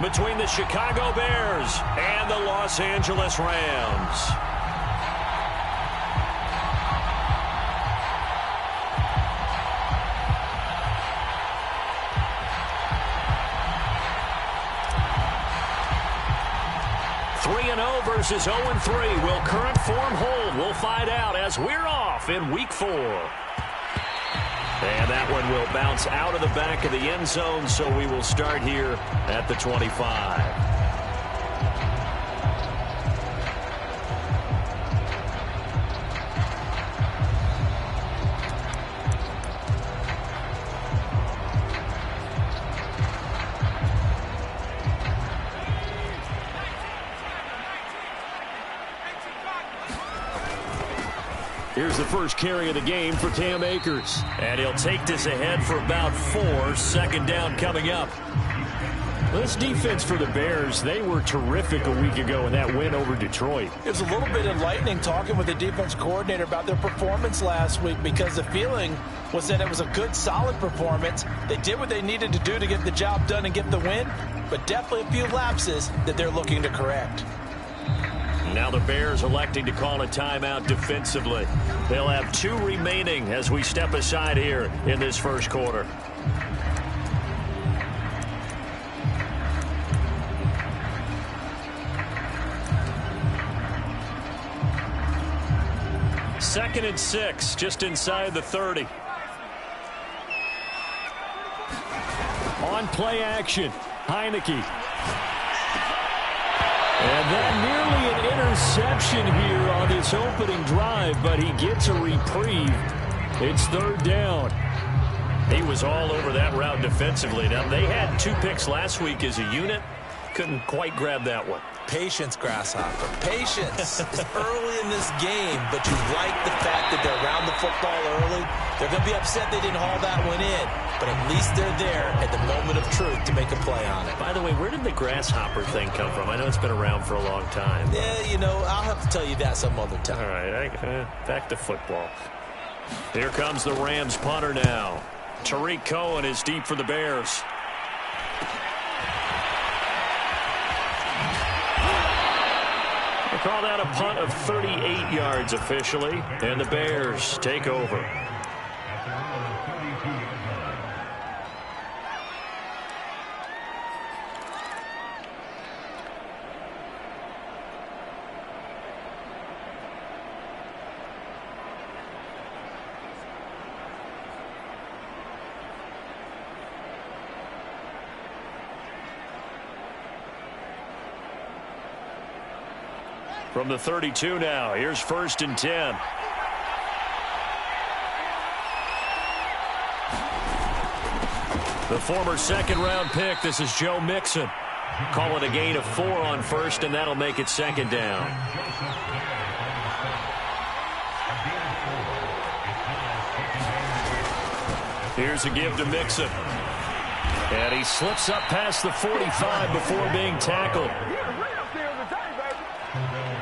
between the Chicago Bears and the Los Angeles Rams. Versus 0-3. Will current form hold? We'll find out as we're off in Week 4. And that one will bounce out of the back of the end zone, so we will start here at the 25. Here's the first carry of the game for Cam Akers. And he'll take this ahead for about 4. Second down coming up. This defense for the Bears, they were terrific a week ago in that win over Detroit. It was a little bit enlightening talking with the defense coordinator about their performance last week, because the feeling was that it was a good, solid performance. They did what they needed to do to get the job done and get the win, but definitely a few lapses that they're looking to correct. Now the Bears electing to call a timeout defensively. They'll have 2 remaining as we step aside here in this first quarter. Second and 6, just inside the 30. On play action, Heineke. And that nearly an interception here on this opening drive, but he gets a reprieve. It's third down. He was all over that route defensively. Now, they had 2 picks last week as a unit. Couldn't quite grab that one. Patience, Grasshopper. Patience. It's early in this game, but you like the fact that they're around the football early. They're going to be upset they didn't haul that one in, but at least they're there at the moment of truth to make a play on it. By the way, where did the grasshopper thing come from? I know it's been around for a long time. Yeah, you know, I'll have to tell you that some other time. All right, back to football. Here comes the Rams punter now. Tariq Cohen is deep for the Bears. Call that a punt of 38 yards officially, and the Bears take over. From the 32 now, here's 1st and 10. The former second-round pick, this is Joe Mixon. Call it a gain of 4 on 1st, and that'll make it 2nd down. Here's a give to Mixon. And he slips up past the 45 before being tackled.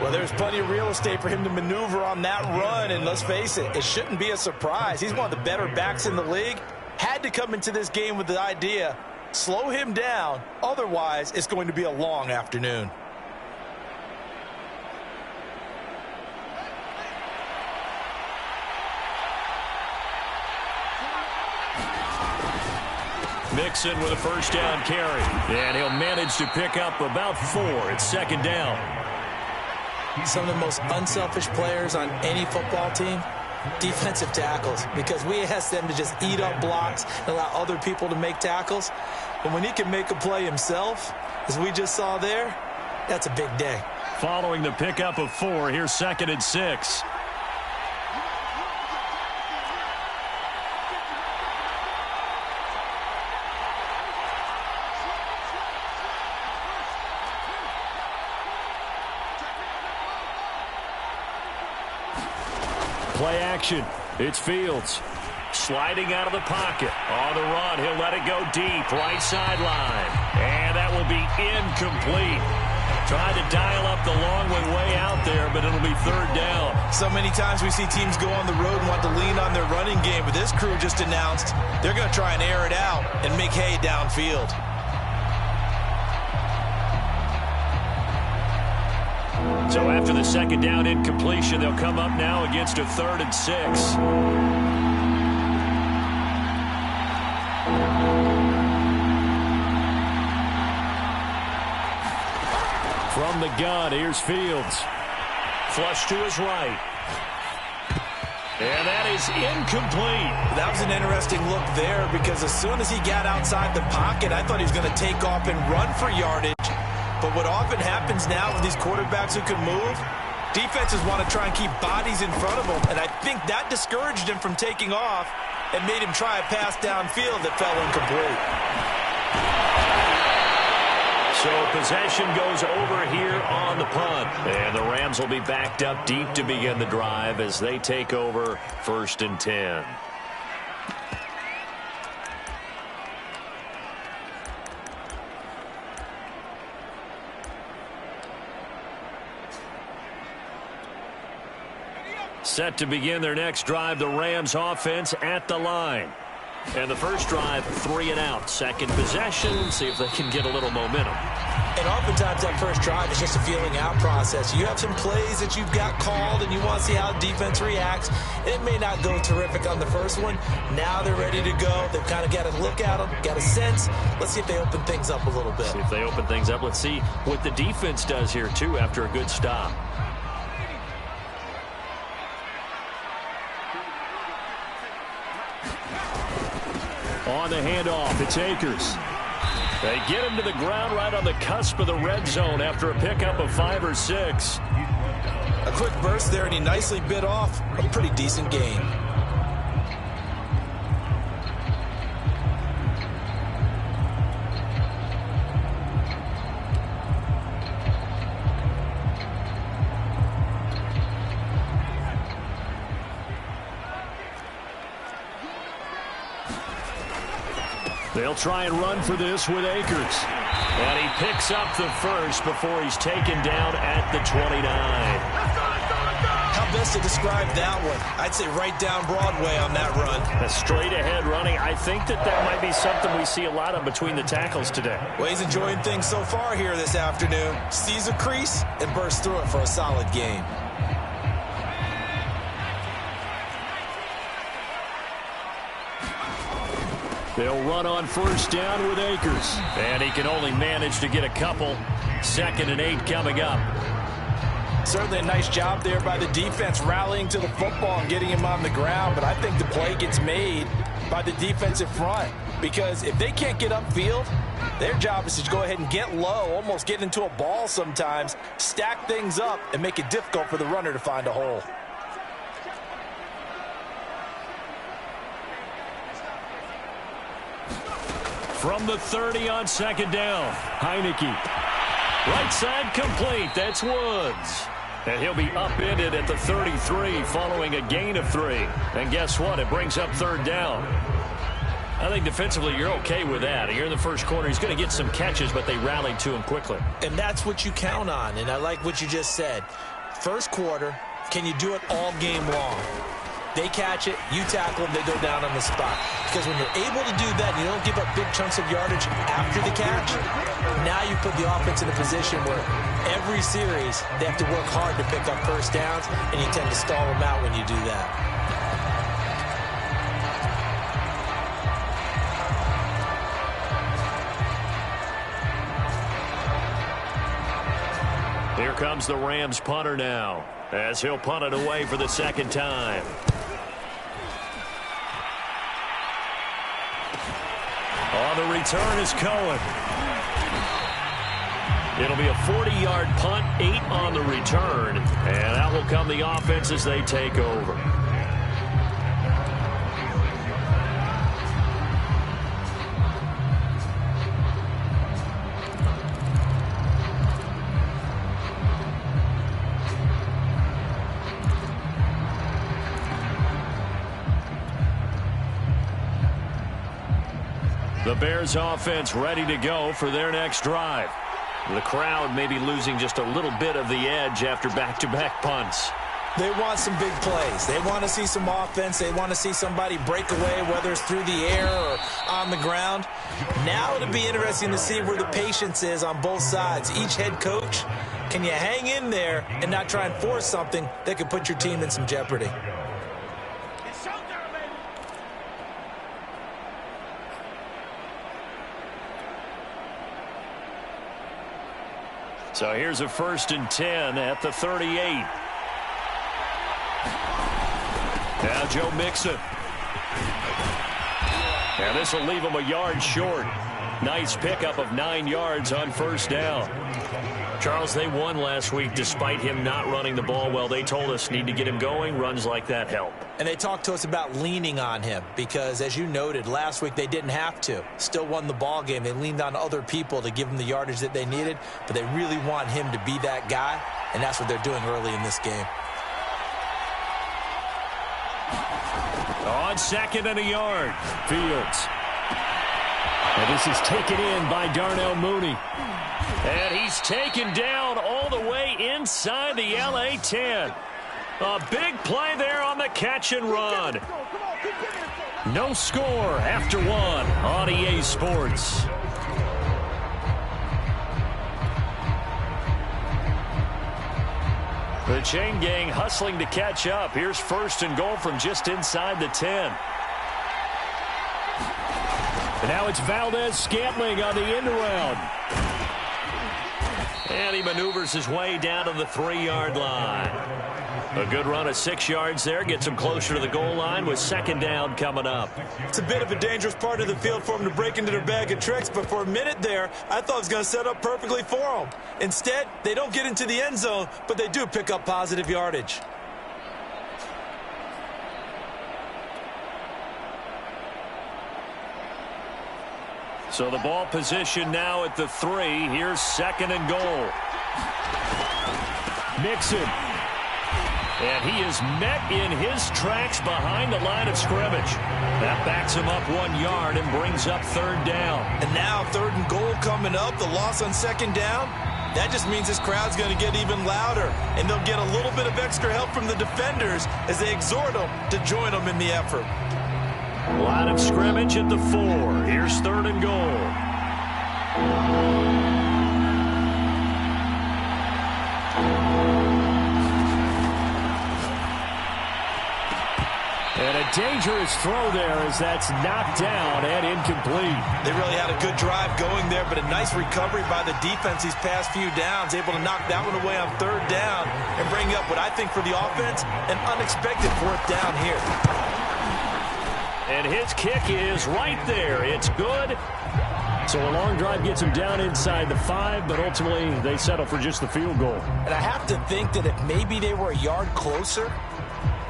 Well, there's plenty of real estate for him to maneuver on that run, and let's face it, it shouldn't be a surprise. He's one of the better backs in the league. Had to come into this game with the idea, slow him down, otherwise it's going to be a long afternoon. Mixon with a 1st down carry, and he'll manage to pick up about 4. It's 2nd down. Some of the most unselfish players on any football team, defensive tackles, because we ask them to just eat up blocks and allow other people to make tackles. But when he can make a play himself, as we just saw there, that's a big day. Following the pickup of 4, here's 2nd and 6. Play action. It's Fields. Sliding out of the pocket. On the run, he'll let it go deep. Right sideline. And that will be incomplete. Tried to dial up the long way out there, but it'll be 3rd down. So many times we see teams go on the road and want to lean on their running game, but this crew just announced they're going to try and air it out and make hay downfield. So after the second down incompletion, they'll come up now against a 3rd and 6. From the gun, here's Fields. Flush to his right. And that is incomplete. That was an interesting look there because as soon as he got outside the pocket, I thought he was going to take off and run for yardage. But what often happens now with these quarterbacks who can move, defenses want to try and keep bodies in front of them. And I think that discouraged him from taking off and made him try a pass downfield that fell incomplete. So possession goes over here on the punt. And the Rams will be backed up deep to begin the drive as they take over 1st and 10. Set to begin their next drive, the Rams offense at the line. And the first drive, 3 and out. Second possession, see if they can get a little momentum. And oftentimes that first drive is just a feeling out process. You have some plays that you've got called and you want to see how the defense reacts. It may not go terrific on the first one. Now they're ready to go. They've kind of got a look at them, got a sense. Let's see if they open things up a little bit. See if they open things up. Let's see what the defense does here, too, after a good stop. On the handoff, it's Akers. They get him to the ground right on the cusp of the red zone after a pickup of 5 or 6. A quick burst there, and he nicely bit off a pretty decent gain. They'll try and run for this with Akers. And he picks up the first before he's taken down at the 29. How best to describe that one? I'd say right down Broadway on that run. A straight-ahead running. I think that might be something we see a lot of between the tackles today. Well, he's enjoying things so far here this afternoon. Sees a crease and bursts through it for a solid gain. They'll run on first down with Akers. And he can only manage to get a couple. 2nd and 8 coming up. Certainly a nice job there by the defense rallying to the football and getting him on the ground. But I think the play gets made by the defensive front. Because if they can't get upfield, their job is to go ahead and get low, almost get into a ball sometimes, stack things up, and make it difficult for the runner to find a hole. From the 30 on 2nd down, Heineke. Right side complete. That's Woods. And he'll be upended at the 33 following a gain of 3. And guess what? It brings up 3rd down. I think defensively you're okay with that. You're in the first quarter. He's going to get some catches, but they rallied to him quickly. And that's what you count on. And I like what you just said. First quarter, can you do it all game long? They catch it, you tackle them, they go down on the spot. Because when you're able to do that, you don't give up big chunks of yardage after the catch, now you put the offense in a position where every series they have to work hard to pick up first downs, and you tend to stall them out when you do that. Here comes the Rams punter now, as he'll punt it away for the 2nd time. On the return is Cohen. It'll be a 40-yard punt, 8 on the return, and out will come the offense as they take over. The Bears offense ready to go for their next drive. The crowd may be losing just a little bit of the edge after back-to-back punts. They want some big plays. They want to see some offense. They want to see somebody break away, whether it's through the air or on the ground. Now it'll be interesting to see where the patience is on both sides. Each head coach, can you hang in there and not try and force something that could put your team in some jeopardy? So here's a 1st and 10 at the 38. Now Joe Mixon. And this will leave him a yard short. Nice pickup of 9 yards on 1st down. Charles, they won last week despite him not running the ball well. They told us need to get him going. Runs like that help. And they talked to us about leaning on him because, as you noted, last week they didn't have to. Still won the ball game. They leaned on other people to give them the yardage that they needed, but they really want him to be that guy, and that's what they're doing early in this game. On 2nd and a yard, Fields. And this is taken in by Darnell Mooney. And he's taken down all the way inside the LA 10. A big play there on the catch and run. No score after 1 on EA Sports. The chain gang hustling to catch up. Here's 1st and goal from just inside the 10. And now it's Valdez-Scantling on the end around. And he maneuvers his way down to the 3-yard line. A good run of 6 yards there. Gets him closer to the goal line with 2nd down coming up. It's a bit of a dangerous part of the field for him to break into their bag of tricks, but for a minute there, I thought it was going to set up perfectly for him. Instead, they don't get into the end zone, but they do pick up positive yardage. So the ball position now at the 3. Here's 2nd and goal. Mixon. And he is met in his tracks behind the line of scrimmage. That backs him up 1 yard and brings up 3rd down. And now 3rd and goal coming up. The loss on 2nd down. That just means this crowd's going to get even louder. And they'll get a little bit of extra help from the defenders as they exhort them to join them in the effort. Line of scrimmage at the 4. Here's 3rd and goal. And a dangerous throw there as that's knocked down and incomplete. They really had a good drive going there, but a nice recovery by the defense these past few downs, able to knock that one away on 3rd down and bring up what I think for the offense, an unexpected 4th down here. And his kick is right there. It's good. So a long drive gets him down inside the 5, but ultimately they settle for just the field goal. And I have to think that if maybe they were a yard closer,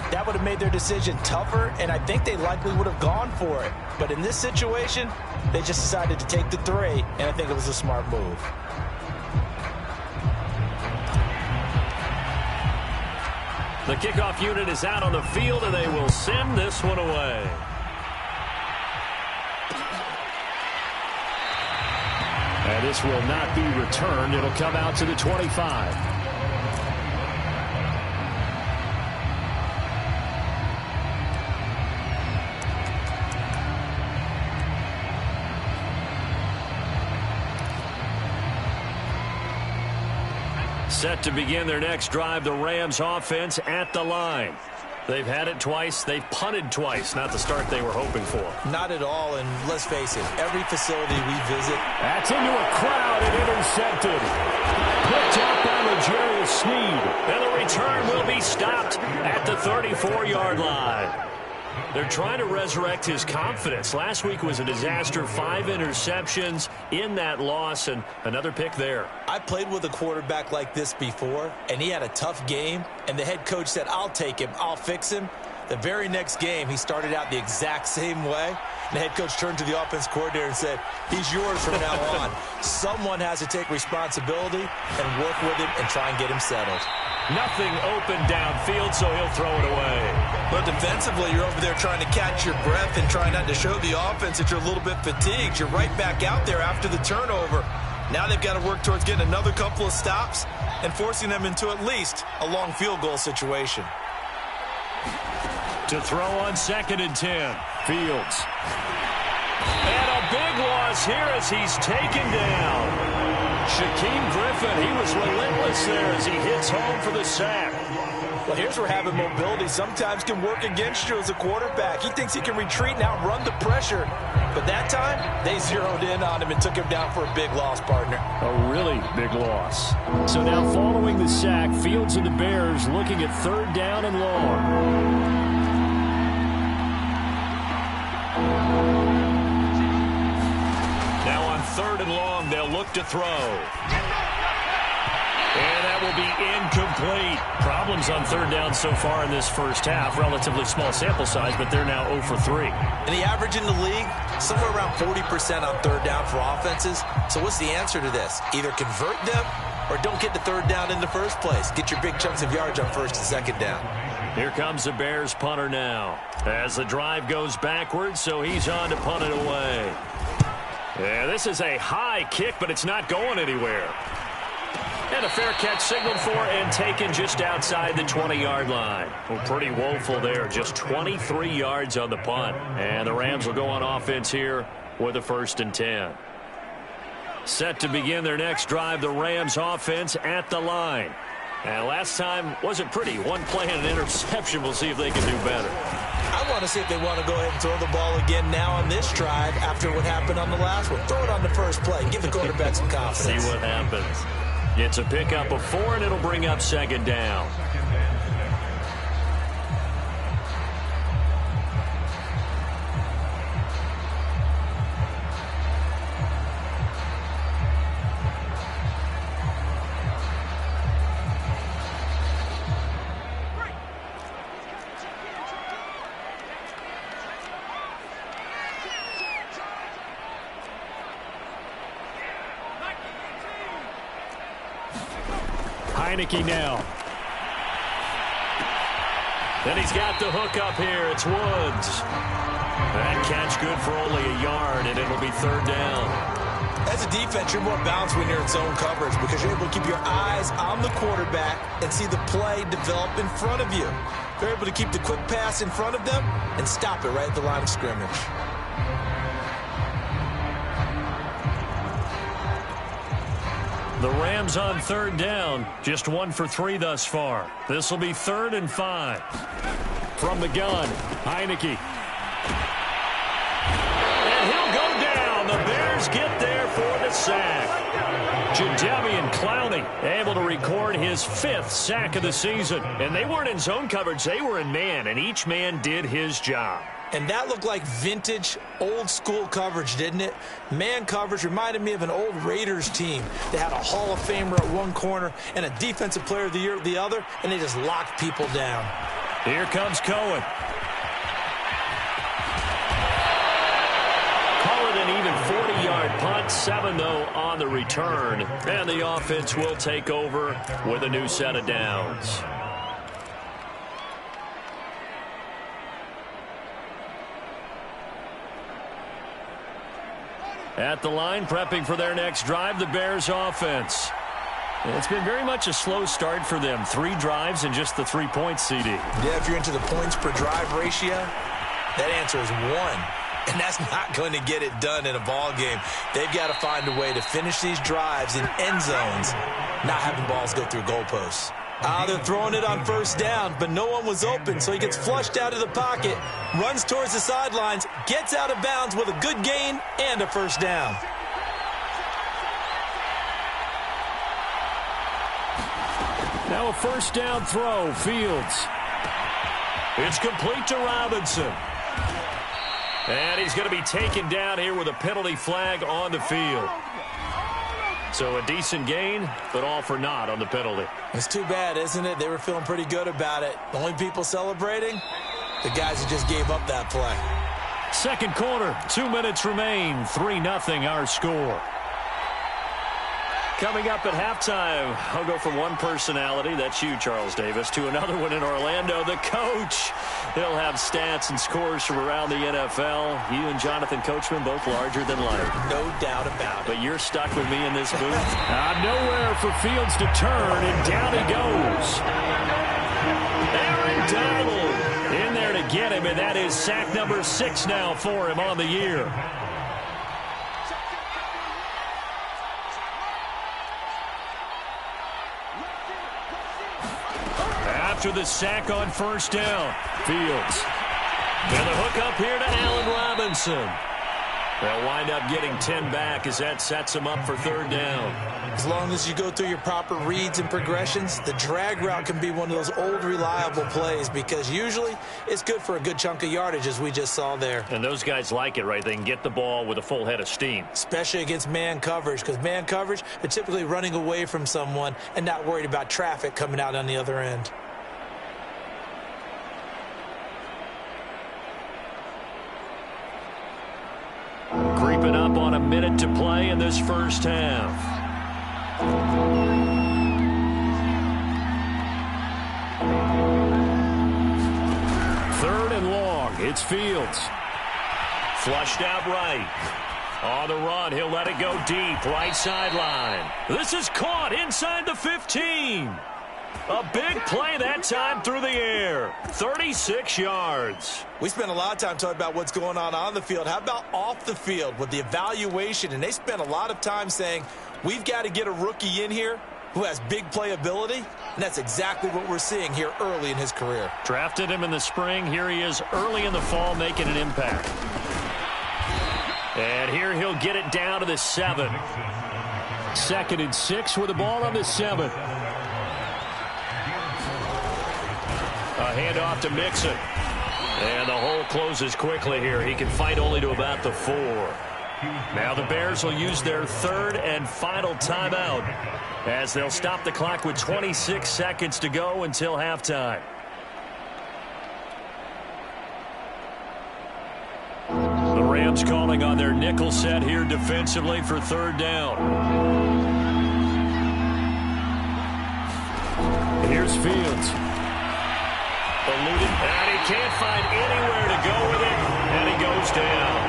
that would have made their decision tougher, and I think they likely would have gone for it. But in this situation, they just decided to take the 3, and I think it was a smart move. The kickoff unit is out on the field, and they will send this one away. And this will not be returned. It'll come out to the 25. Set to begin their next drive, the Rams offense at the line. They've had it twice. They've punted twice. Not the start they were hoping for. Not at all, and let's face it, every facility we visit. That's into a crowd and intercepted. Picked up by L'Jarius Sneed. And the return will be stopped at the 34-yard line. They're trying to resurrect his confidence. Last week was a disaster. 5 interceptions in that loss, and another pick there. I played with a quarterback like this before, and he had a tough game, and the head coach said, I'll take him, I'll fix him. The very next game, he started out the exact same way. The head coach turned to the offense coordinator and said, he's yours from now on. Someone has to take responsibility and work with him and try and get him settled. Nothing open downfield, so he'll throw it away. But defensively, you're over there trying to catch your breath and trying not to show the offense that you're a little bit fatigued. You're right back out there after the turnover. Now they've got to work towards getting another couple of stops and forcing them into at least a long field goal situation. To throw on 2nd and 10. Fields. And a big loss here as he's taken down. Shaquem Griffin, he was relentless there as he hits home for the sack. Well, here's where having mobility sometimes can work against you as a quarterback. He thinks he can retreat and outrun the pressure. But that time, they zeroed in on him and took him down for a big loss, partner. A really big loss. So now following the sack, Fields and the Bears looking at 3rd down and long. Now on 3rd and long, they'll look to throw. And that will be incomplete. Problems on 3rd down so far in this first half. Relatively small sample size, but they're now 0 for 3. And the average in the league, somewhere around 40% on 3rd down for offenses. So what's the answer to this? Either convert them or don't get the 3rd down in the first place. Get your big chunks of yards on 1st and 2nd down. Here comes the Bears punter now. As the drive goes backwards, so he's on to punt it away. Yeah, this is a high kick, but it's not going anywhere. And a fair catch signaled for and taken just outside the 20-yard line. Well, pretty woeful there. Just 23 yards on the punt. And the Rams will go on offense here with a 1st and 10. Set to begin their next drive, the Rams offense at the line. And last time wasn't pretty. One play and an interception. We'll see if they can do better. I want to see if they want to go ahead and throw the ball again now on this drive after what happened on the last one. Throw it on the first play. Give the quarterback some confidence. See what happens. It's a pickup of 4, and it'll bring up 2nd down. Heineke now. Then he's got the hook up here. It's Woods. That catch good for only a yard, and it'll be 3rd down. As a defense, you're more balanced when you're in zone coverage because you're able to keep your eyes on the quarterback and see the play develop in front of you. You're able to keep the quick pass in front of them and stop it right at the line of scrimmage. The Rams on 3rd down, just 1 for 3 thus far. This will be 3rd and 5. From the gun, Heineke. And he'll go down. The Bears get there for the sack. Jadeveon Clowney able to record his 5th sack of the season. And they weren't in zone coverage, they were in man, and each man did his job. And that looked like vintage, old-school coverage, didn't it? Man coverage reminded me of an old Raiders team. They had a Hall of Famer at one corner and a Defensive Player of the Year at the other, and they just locked people down. Here comes Cohen. Call it an even 40-yard punt, 7, though, on the return. And the offense will take over with a new set of downs. At the line, prepping for their next drive, the Bears offense. It's been very much a slow start for them. 3 drives and just the 3 points, CD. Yeah, if you're into the points per drive ratio, that answer is 1. And that's not going to get it done in a ball game. They've got to find a way to finish these drives in end zones, not having balls go through goalposts. They're throwing it on 1st down, but no one was open, so he gets flushed out of the pocket, runs towards the sidelines, gets out of bounds with a good gain and a 1st down. Now a 1st down throw, Fields. It's complete to Robinson. And he's going to be taken down here with a penalty flag on the field. So a decent gain, but all for naught on the penalty. It's too bad, isn't it? They were feeling pretty good about it. The only people celebrating, the guys who just gave up that play. 2nd quarter, 2 minutes remain. 3-0 our score. Coming up at halftime, I'll go from one personality, that's you, Charles Davis, to another one in Orlando, the coach. He'll have stats and scores from around the NFL. You and Jonathan Coachman, both larger than life. No doubt about it. But you're stuck with me in this booth. Nowhere for Fields to turn, and down he goes. Aaron Donald in there to get him, and that is sack number 6 now for him on the year. After the sack on first down, Fields. And the hook up here to Allen Robinson. They'll wind up getting 10 back as that sets them up for third down. As long as you go through your proper reads and progressions, the drag route can be one of those old reliable plays because usually it's good for a good chunk of yardage as we just saw there. And those guys like it, right? They can get the ball with a full head of steam. Especially against man coverage, because man coverage, they're typically running away from someone and not worried about traffic coming out on the other end. Creeping up on a minute to play in this first half. Third and long. It's Fields. Flushed out right. On the run, he'll let it go deep. Right sideline. This is caught inside the 15. A big play that time through the air. 36 yards. We spent a lot of time talking about what's going on the field. How about off the field with the evaluation? And they spent a lot of time saying, we've got to get a rookie in here who has big playability. And that's exactly what we're seeing here early in his career. Drafted him in the spring. Here he is early in the fall making an impact. And here he'll get it down to the 7. 2nd and 6 with the ball on the 7. A handoff to Mixon. And the hole closes quickly here. He can fight only to about the 4. Now the Bears will use their 3rd and final timeout as they'll stop the clock with 26 seconds to go until halftime. The Rams calling on their nickel set here defensively for third down. Here's Fields. Eluded, and he can't find anywhere to go with it, and he goes down.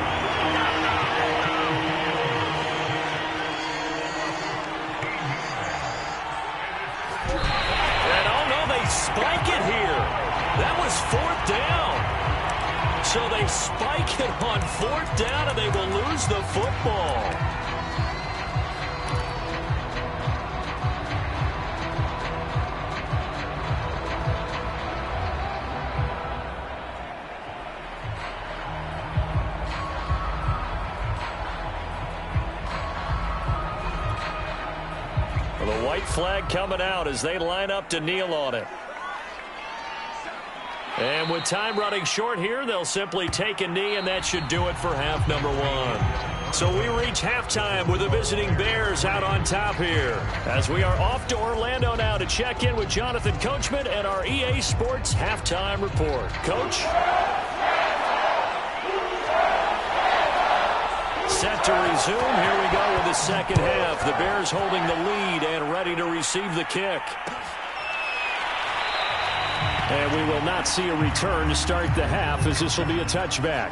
And oh no, they spike it here. That was 4th down. So they spike it on 4th down, and they will lose the football. The white flag coming out as they line up to kneel on it. And with time running short here, they'll simply take a knee, and that should do it for half number 1. So we reach halftime with the visiting Bears out on top here, as we are off to Orlando now to check in with Jonathan Coachman and our EA Sports halftime report. Coach? Set to resume. Here we go with the second half. The Bears holding the lead and ready to receive the kick. And we will not see a return to start the half, as this will be a touchback.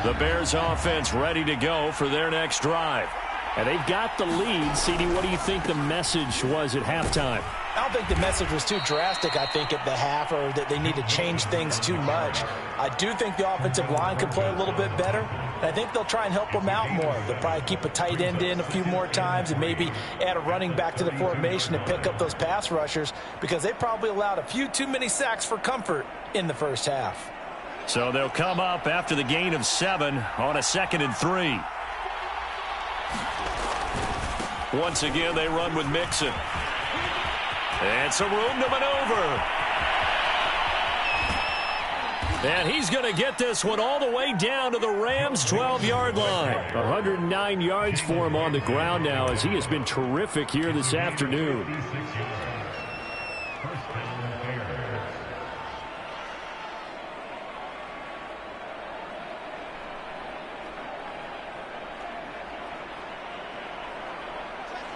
The Bears offense ready to go for their next drive. And they've got the lead. CD, what do you think the message was at halftime? I don't think the message was too drastic, I think, at the half, or that they need to change things too much. I do think the offensive line could play a little bit better. And I think they'll try and help them out more. They'll probably keep a tight end in a few more times and maybe add a running back to the formation to pick up those pass rushers, because they probably allowed a few too many sacks for comfort in the first half. So they'll come up after the gain of 7 on a 2nd and 3. Once again, they run with Mixon. And some room to maneuver. And he's going to get this one all the way down to the Rams' 12-yard line. 109 yards for him on the ground now as he has been terrific here this afternoon.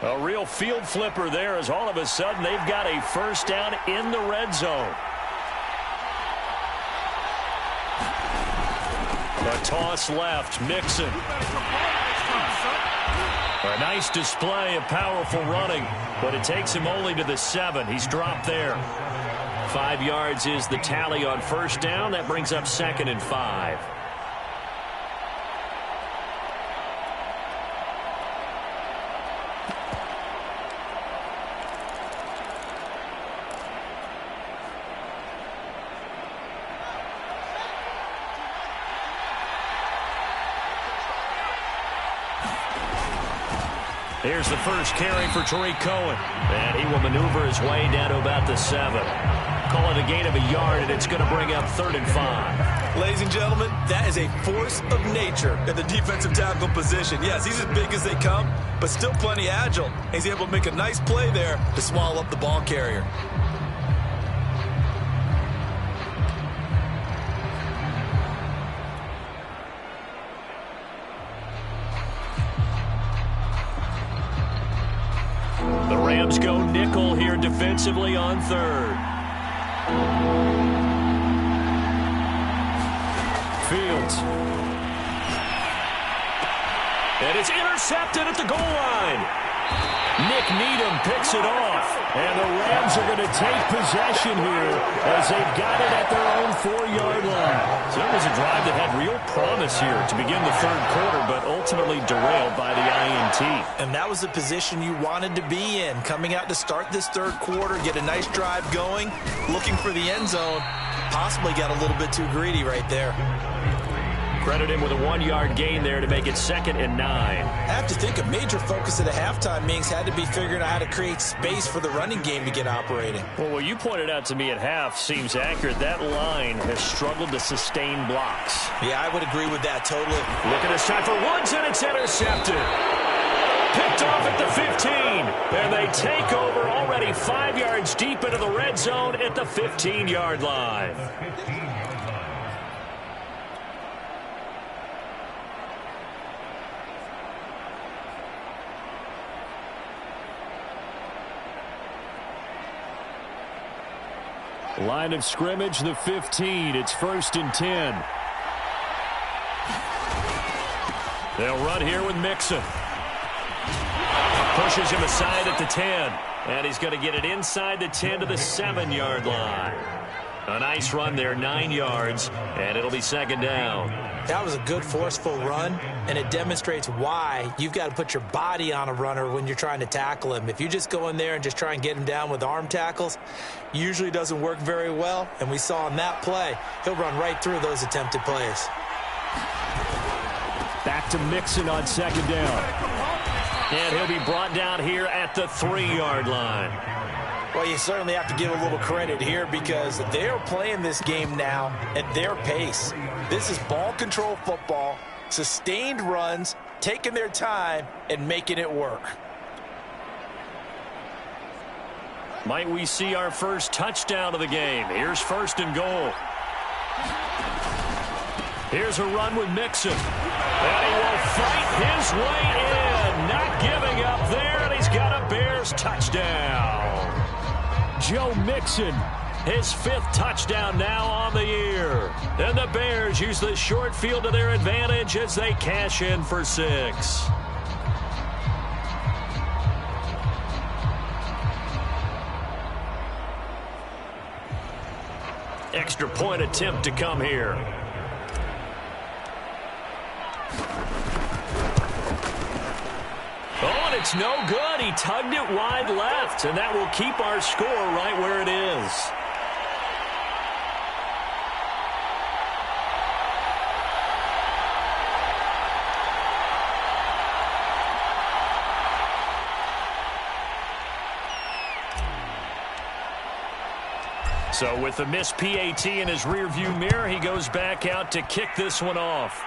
A real field flipper there as all of a sudden they've got a first down in the red zone. A toss left, Mixon. A nice display of powerful running, but it takes him only to the 7. He's dropped there. 5 yards is the tally on first down. That brings up 2nd and 5. Here's the first carry for Tariq Cohen. And he will maneuver his way down to about the 7. Call it a gain of a yard, and it's going to bring up 3rd and 5. Ladies and gentlemen, that is a force of nature in the defensive tackle position. Yes, he's as big as they come, but still plenty agile. He's able to make a nice play there to swallow up the ball carrier. The Rams go nickel here defensively on 3rd. Fields. And it's intercepted at the goal line. Nick Needham picks it off. And the Rams are going to take possession here as they've got it at their own 4-yard line. So it was a drive that had real promise here to begin the 3rd quarter, but ultimately derailed by the INT. And that was the position you wanted to be in. Coming out to start this 3rd quarter, get a nice drive going, looking for the end zone. Possibly got a little bit too greedy right there. Credit him with a 1-yard gain there to make it 2nd and 9. I have to think a major focus of the halftime meetings had to be figuring out how to create space for the running game to get operating. Well, what you pointed out to me at half seems accurate. That line has struggled to sustain blocks. Yeah, I would agree with that totally. Look at this time for Woods, and it's intercepted. Picked off at the 15. And they take over already 5 yards deep into the red zone at the 15-yard line. Line of scrimmage, the 15. It's 1st and 10. They'll run here with Mixon. Pushes him aside at the 10. And he's going to get it inside the 10 to the 7-yard line. A nice run there, 9 yards, and it'll be 2nd down. That was a good, forceful run, and it demonstrates why you've got to put your body on a runner when you're trying to tackle him. If you just go in there and just try and get him down with arm tackles, usually doesn't work very well, and we saw in that play, he'll run right through those attempted plays. Back to Mixon on 2nd down. And he'll be brought down here at the 3-yard line. Well, you certainly have to give a little credit here because they're playing this game now at their pace. This is ball control football, sustained runs, taking their time, and making it work. Might we see our first touchdown of the game? Here's 1st and goal. Here's a run with Mixon. And he will fight his way in. Not giving up there, and he's got a Bears touchdown. Joe Mixon, his 5th touchdown now on the year. And the Bears use the short field to their advantage as they cash in for 6. Extra point attempt to come here. Oh, and it's no good. He tugged it wide left, and that will keep our score right where it is. So with the missed PAT in his rearview mirror, he goes back out to kick this one off.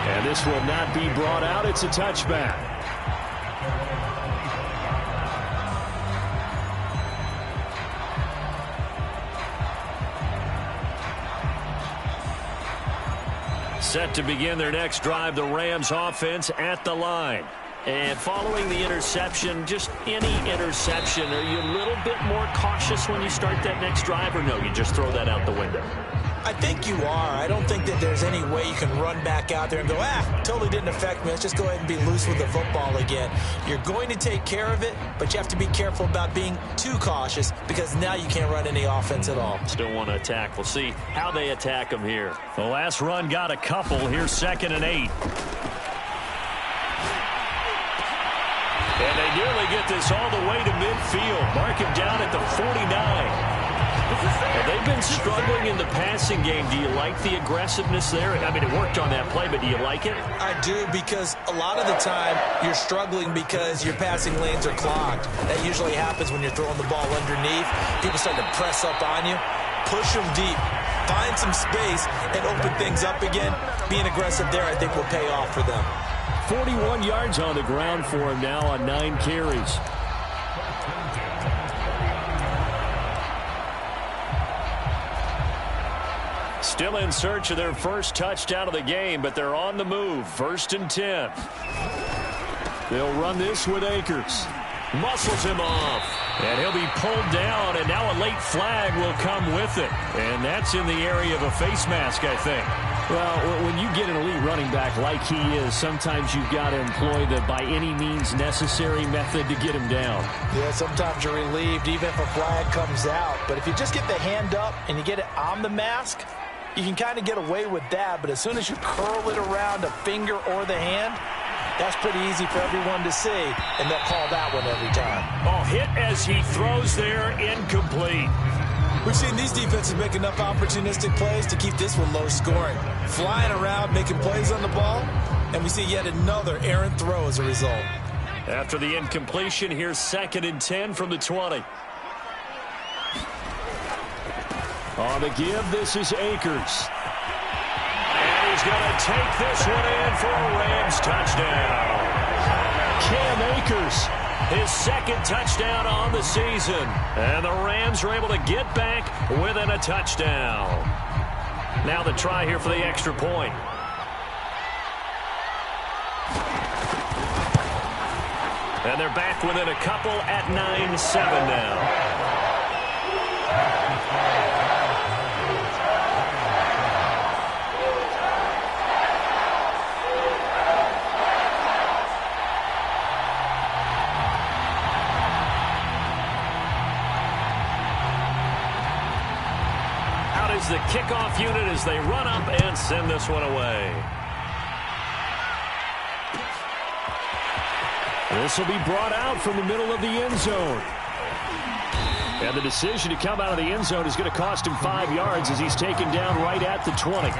And this will not be brought out. It's a touchback. Set to begin their next drive, the Rams offense at the line. And following the interception, just any interception, are you a little bit more cautious when you start that next drive, or no, you just throw that out the window? I think you are. I don't think that there's any way you can run back out there and go, totally didn't affect me. Let's just go ahead and be loose with the football again. You're going to take care of it, but you have to be careful about being too cautious because now you can't run any offense at all. Still want to attack. We'll see how they attack them here. The last run got a couple. Here's 2nd and 8. And they nearly get this all the way to midfield. Mark him down at the 49. Well, they've been struggling in the passing game. Do you like the aggressiveness there? I mean, it worked on that play, but do you like it? I do, because a lot of the time you're struggling because your passing lanes are clogged. That usually happens when you're throwing the ball underneath. People start to press up on you. Push them deep. Find some space and open things up again. Being aggressive there, I think, will pay off for them. 41 yards on the ground for him now on 9 carries. Still in search of their first touchdown of the game, but they're on the move. 1st and 10. They'll run this with Akers. Muscles him off. And he'll be pulled down, and now a late flag will come with it. And that's in the area of a face mask, I think. Well, when you get an elite running back like he is, sometimes you've got to employ the by any means necessary method to get him down. Yeah, sometimes you're relieved even if a flag comes out. But if you just get the hand up and you get it on the mask, you can kind of get away with that. But as soon as you curl it around a finger or the hand, that's pretty easy for everyone to see, and they'll call that one every time. Oh, hit as he throws there, incomplete. We've seen these defenses make enough opportunistic plays to keep this one low scoring. Flying around, making plays on the ball, and we see yet another errant throw as a result. After the incompletion, here's 2nd and 10 from the 20. On the give, this is Akers. And he's going to take this one in for a Rams touchdown. Cam Akers, his 2nd touchdown on the season. And the Rams are able to get back within a touchdown. Now the try here for the extra point. And they're back within a couple at 9-7 now. The kickoff unit as they run up and send this one away. This will be brought out from the middle of the end zone. And the decision to come out of the end zone is going to cost him 5 yards as he's taken down right at the 20.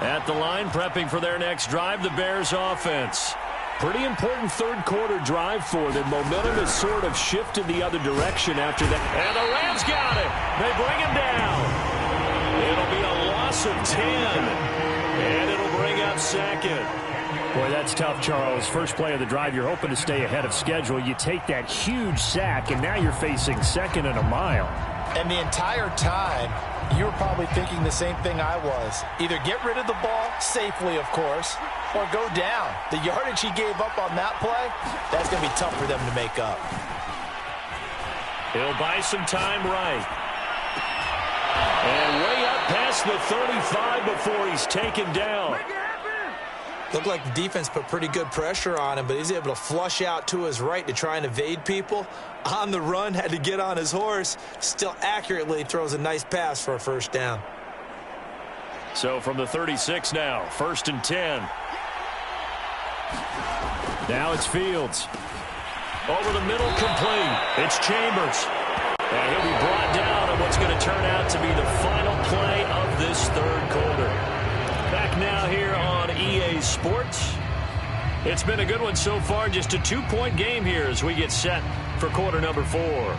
At the line, prepping for their next drive, the Bears offense. Pretty important third-quarter drive for them. Momentum has sort of shifted the other direction after that. And the Rams got it. They bring him down. It'll be a loss of 10. And it'll bring up 2nd. Boy, that's tough, Charles. First play of the drive, you're hoping to stay ahead of schedule. You take that huge sack, and now you're facing 2nd and a mile. And the entire time, you were probably thinking the same thing I was. Either get rid of the ball, safely of course, or go down. The yardage he gave up on that play, that's going to be tough for them to make up. He'll buy some time right. And way up past the 35 before he's taken down. Looked like the defense put pretty good pressure on him, but he's able to flush out to his right to try and evade people. On the run, had to get on his horse. Still accurately throws a nice pass for a first down. So from the 36 now, 1st and 10. Now it's Fields. Over the middle, complete. It's Chambers. And he'll be brought down on what's going to turn out to be the final play of this third quarter. Back now here on EA Sports. It's been a good one so far. Just a 2-point game here as we get set for quarter number 4.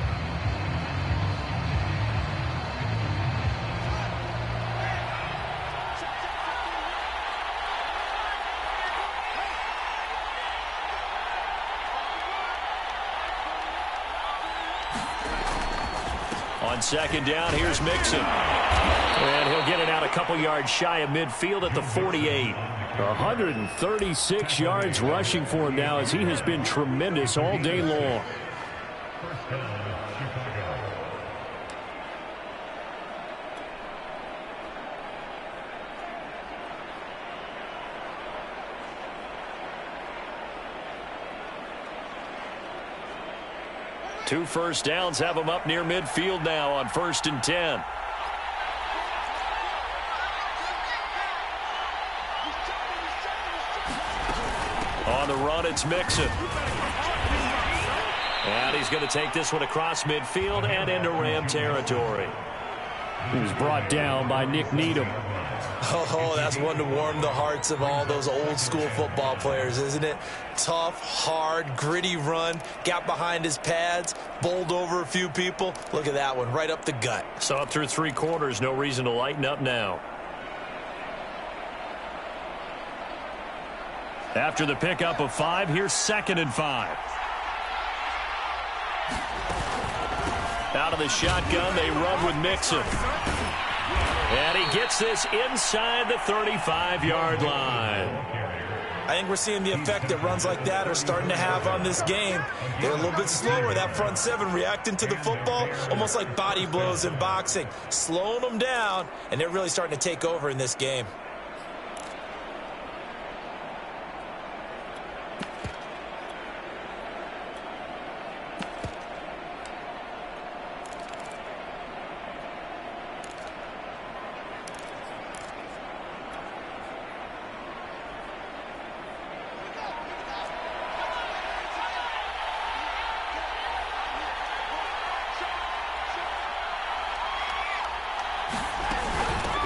On second down, here's Mixon. And he'll get it out a couple yards shy of midfield at the 48. 136 yards rushing for him now as he has been tremendous all day long. Two first downs have him up near midfield now on 1st and 10. On the run, it's Mixon. And he's going to take this one across midfield and into Ram territory. He was brought down by Nick Needham. Oh, that's one to warm the hearts of all those old school football players, isn't it? Tough, hard, gritty run. Got behind his pads, bowled over a few people. Look at that one, right up the gut. So up through 3 quarters, no reason to lighten up now. After the pickup of 5, here's 2nd and 5. Out of the shotgun, they run with Mixon. And he gets this inside the 35-yard line. I think we're seeing the effect that runs like that are starting to have on this game. They're a little bit slower, that front 7 reacting to the football, almost like body blows in boxing, slowing them down, and they're really starting to take over in this game.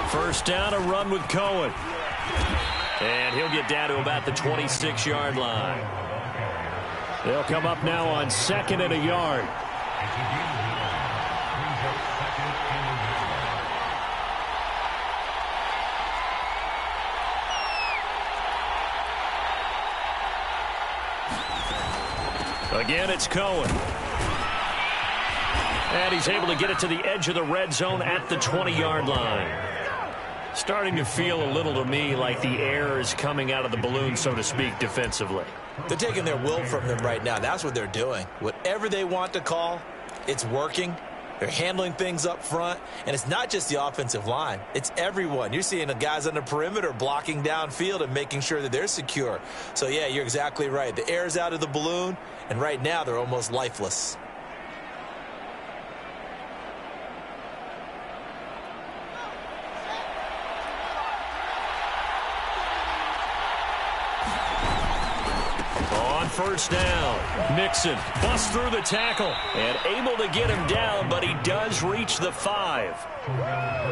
First down, a run with Cohen. And he'll get down to about the 26-yard line. They'll come up now on 2nd and a yard. Again, it's Cohen. And he's able to get it to the edge of the red zone at the 20-yard line. Starting to feel a little to me like the air is coming out of the balloon, so to speak, defensively. They're taking their will from them right now. That's what they're doing. Whatever they want to call, it's working. They're handling things up front. And it's not just the offensive line. It's everyone. You're seeing the guys on the perimeter blocking downfield and making sure that they're secure. So, yeah, you're exactly right. The air's out of the balloon, and right now they're almost lifeless. First down. Mixon busts through the tackle and able to get him down, but he does reach the 5.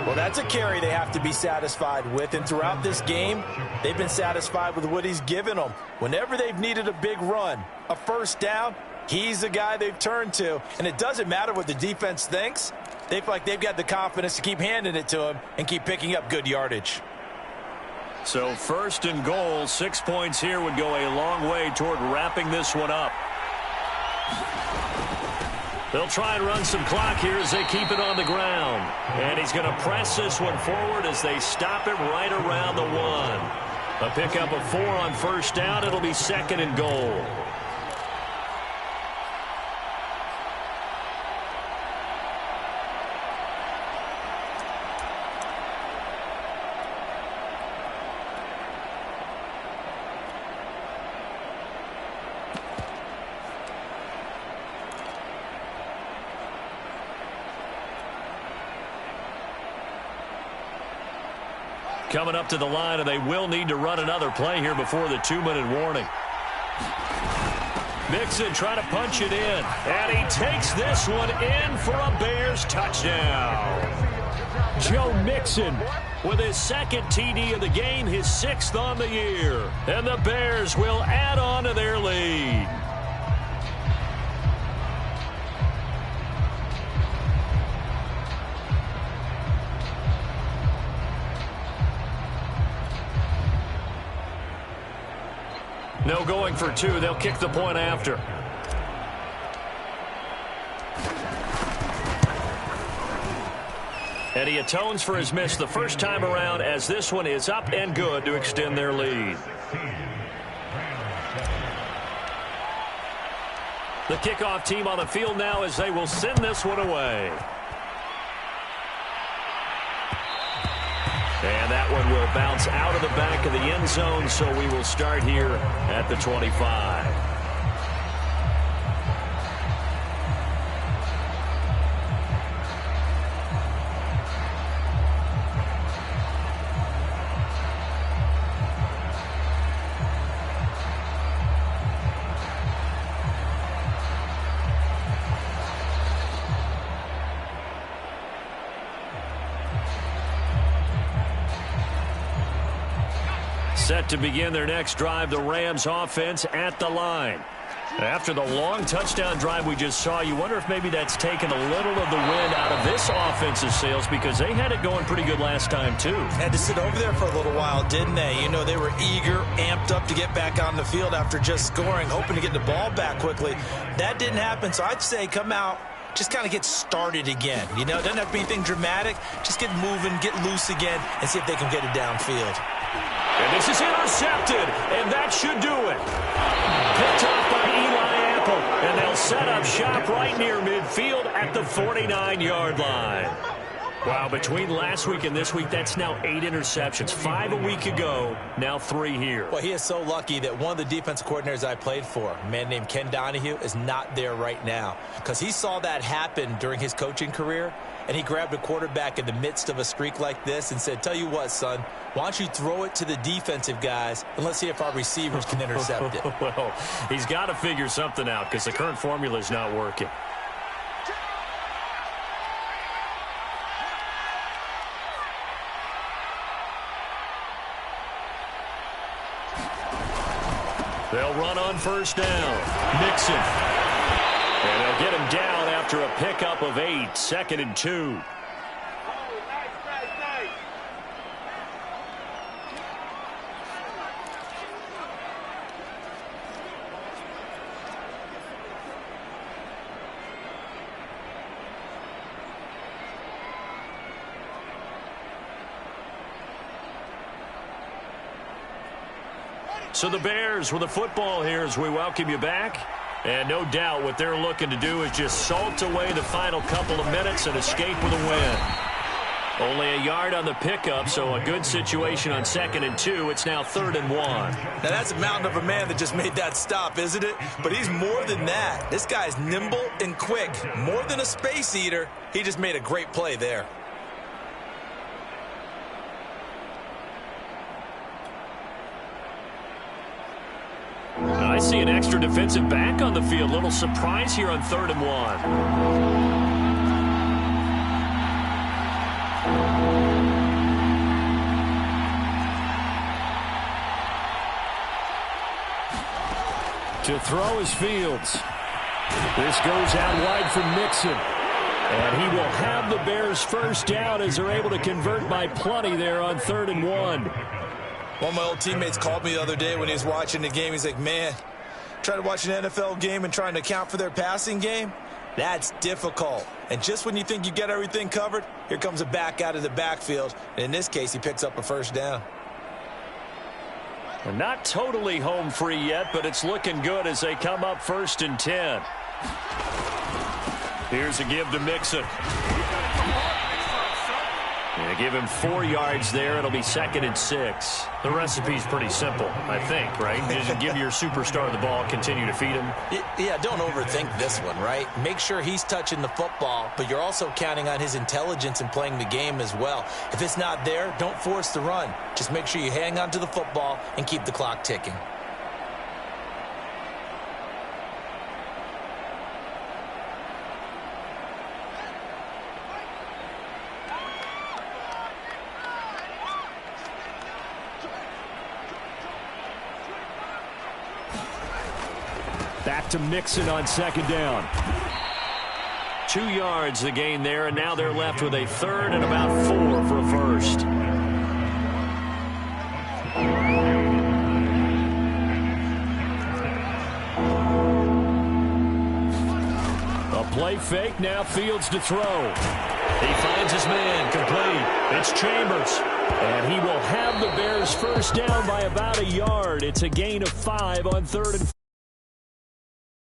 Well, that's a carry they have to be satisfied with, and throughout this game, they've been satisfied with what he's given them. Whenever they've needed a big run, a first down, he's the guy they've turned to, and it doesn't matter what the defense thinks. They feel like they've got the confidence to keep handing it to him and keep picking up good yardage. So 1st and goal, 6 points here would go a long way toward wrapping this one up. They'll try and run some clock here as they keep it on the ground. And he's going to press this one forward as they stop it right around the 1. A pickup of 4 on first down. It'll be 2nd and goal. Coming up to the line, and they will need to run another play here before the 2-minute warning. Mixon trying to punch it in. And he takes this one in for a Bears touchdown. Joe Mixon with his second TD of the game, his 6th on the year. And the Bears will add on to their lead. No going for 2. They'll kick the point after. And he atones for his miss the first time around, as this one is up and good to extend their lead. The kickoff team on the field now as they will send this one away. And that one will bounce out of the back of the end zone, so we will start here at the 25. Set to begin their next drive, the Rams offense at the line. After the long touchdown drive we just saw, you wonder if maybe that's taken a little of the wind out of this offensive sails, because they had it going pretty good last time too. Had to sit over there for a little while, didn't they? You know, they were eager, amped up to get back on the field after just scoring, hoping to get the ball back quickly. That didn't happen, so I'd say come out, just kind of get started again. You know, it doesn't have to be anything dramatic. Just get moving, get loose again, and see if they can get it downfield. And this is intercepted, and that should do it. Picked off by Eli Apple, and they'll set up shop right near midfield at the 49-yard line. Wow, between last week and this week, that's now 8 interceptions. 5 a week ago, now 3 here. Well, he is so lucky that one of the defensive coordinators I played for, a man named Ken Donahue, is not there right now, because he saw that happen during his coaching career, and he grabbed a quarterback in the midst of a streak like this and said, tell you what, son, why don't you throw it to the defensive guys, and let's see if our receivers can intercept it. Well, he's got to figure something out, because the current formula is not working. They'll run on first down. Mixon. And they'll get him down after a pickup of 8. 2nd and 2. So the Bears with the football here as we welcome you back. And no doubt what they're looking to do is just salt away the final couple of minutes and escape with a win. Only a yard on the pickup, so a good situation on 2nd and 2. It's now 3rd and 1. Now that's a mountain of a man that just made that stop, isn't it? But he's more than that. This guy's nimble and quick. More than a space eater. He just made a great play there. I see an extra defensive back on the field. Little surprise here on 3rd and 1. To throw is Fields. This goes out wide from Mixon. And he will have the Bears first down as they're able to convert by plenty there on 3rd and 1. One of my old teammates called me the other day when he was watching the game. He's like, man, trying to watch an NFL game and trying to account for their passing game, that's difficult. And just when you think you get everything covered, here comes a back out of the backfield. And in this case, he picks up a first down. Well, not totally home free yet, but it's looking good as they come up 1st and 10. Here's a give to Mixon. And give him 4 yards there. It'll be 2nd and 6. The recipe's pretty simple, I think, right? Just give your superstar the ball, continue to feed him. Yeah, don't overthink this one, right? Make sure he's touching the football, but you're also counting on his intelligence in playing the game as well. If it's not there, don't force the run. Just make sure you hang on to the football and keep the clock ticking. Back to Mixon on second down. 2 yards the gain there, and now they're left with a third and about 4 for a first. A play fake, now Fields to throw. He finds his man, complete. It's Chambers. And he will have the Bears first down by about a yard. It's a gain of 5 on 3rd and 4.